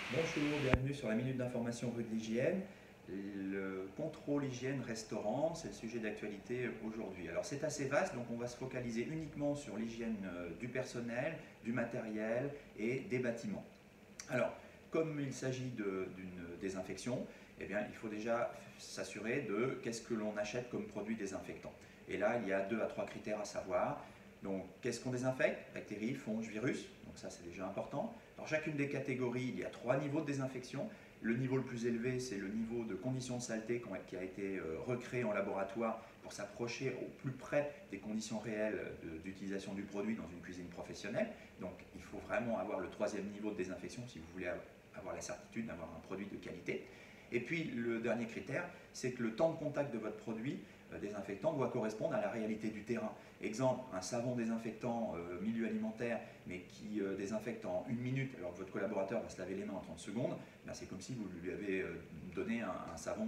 Bonjour, bienvenue sur la Minute d'Information rue de l'Hygiène. Le contrôle hygiène restaurant, c'est le sujet d'actualité aujourd'hui. Alors c'est assez vaste, donc on va se focaliser uniquement sur l'hygiène du personnel, du matériel et des bâtiments. Alors, comme il s'agit d'une désinfection, eh bien, il faut déjà s'assurer de qu'est-ce que l'on achète comme produit désinfectant. Et là, il y a 2 à 3 critères à savoir. Donc, qu'est-ce qu'on désinfecte? Bactéries, fonges, virus. Donc ça, c'est déjà important. Dans chacune des catégories, il y a 3 niveaux de désinfection. Le niveau le plus élevé, c'est le niveau de conditions de saleté qui a été recréé en laboratoire pour s'approcher au plus près des conditions réelles d'utilisation du produit dans une cuisine professionnelle. Donc il faut vraiment avoir le 3e niveau de désinfection si vous voulez avoir la certitude d'avoir un produit de qualité. Et puis le dernier critère, c'est que le temps de contact de votre produit désinfectant doit correspondre à la réalité du terrain. Exemple, un savon désinfectant milieu alimentaire, mais qui désinfecte en 1 minute, alors que votre collaborateur va se laver les mains en 30 secondes, ben c'est comme si vous lui avez donné un savon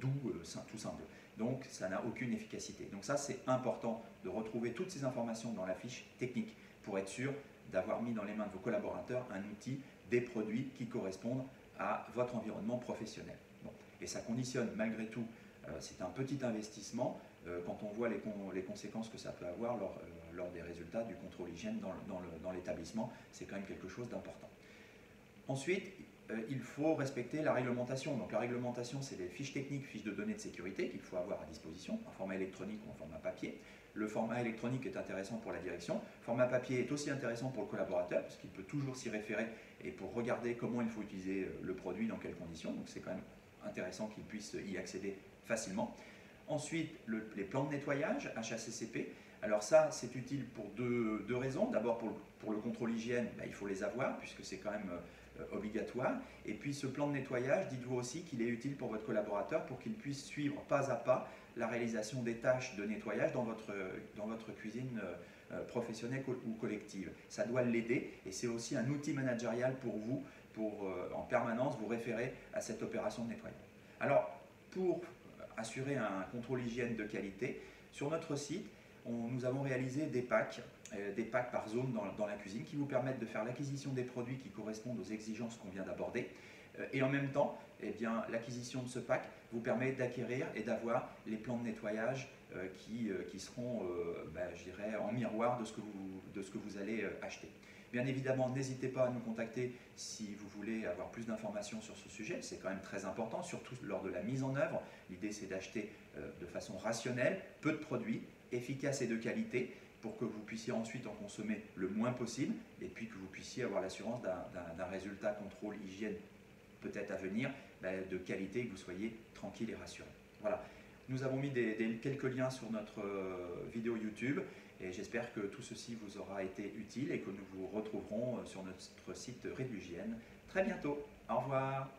doux, tout simple. Donc ça n'a aucune efficacité. Donc ça, c'est important de retrouver toutes ces informations dans la fiche technique pour être sûr d'avoir mis dans les mains de vos collaborateurs un outil, des produits qui correspondent à votre environnement professionnel. Bon. Et ça conditionne malgré tout, c'est un petit investissement quand on voit les conséquences que ça peut avoir lors des résultats du contrôle hygiène dans l'établissement, c'est quand même quelque chose d'important. Ensuite, il faut respecter la réglementation. Donc la réglementation, c'est des fiches techniques, fiches de données de sécurité qu'il faut avoir à disposition, en format électronique ou en format papier. Le format électronique est intéressant pour la direction. Le format papier est aussi intéressant pour le collaborateur, parce qu'il peut toujours s'y référer et pour regarder comment il faut utiliser le produit, dans quelles conditions. Donc c'est quand même intéressant qu'il puisse y accéder facilement. Ensuite, les plans de nettoyage, HACCP. Alors ça, c'est utile pour deux raisons. D'abord, pour le contrôle hygiène, il faut les avoir, puisque c'est quand même obligatoire. Et puis ce plan de nettoyage, dites-vous aussi qu'il est utile pour votre collaborateur pour qu'il puisse suivre pas à pas la réalisation des tâches de nettoyage dans votre cuisine professionnelle ou collective. Ça doit l'aider et c'est aussi un outil managérial pour vous, pour en permanence vous référer à cette opération de nettoyage. Alors, pour assurer un contrôle hygiène de qualité, sur notre site, nous avons réalisé des packs par zone dans la cuisine qui vous permettent de faire l'acquisition des produits qui correspondent aux exigences qu'on vient d'aborder. Et en même temps, eh bien, l'acquisition de ce pack vous permet d'acquérir et d'avoir les plans de nettoyage qui seront, je dirais, en miroir de ce que vous allez acheter. Bien évidemment, n'hésitez pas à nous contacter si vous voulez avoir plus d'informations sur ce sujet. C'est quand même très important, surtout lors de la mise en œuvre. L'idée, c'est d'acheter de façon rationnelle, peu de produits, efficaces et de qualité, pour que vous puissiez ensuite en consommer le moins possible et puis que vous puissiez avoir l'assurance d'un résultat contrôle hygiène peut-être à venir de qualité et que vous soyez tranquille et rassuré. Voilà. Nous avons mis quelques liens sur notre vidéo YouTube et j'espère que tout ceci vous aura été utile et que nous vous retrouverons sur notre site Rue de l'Hygiène très bientôt. Au revoir.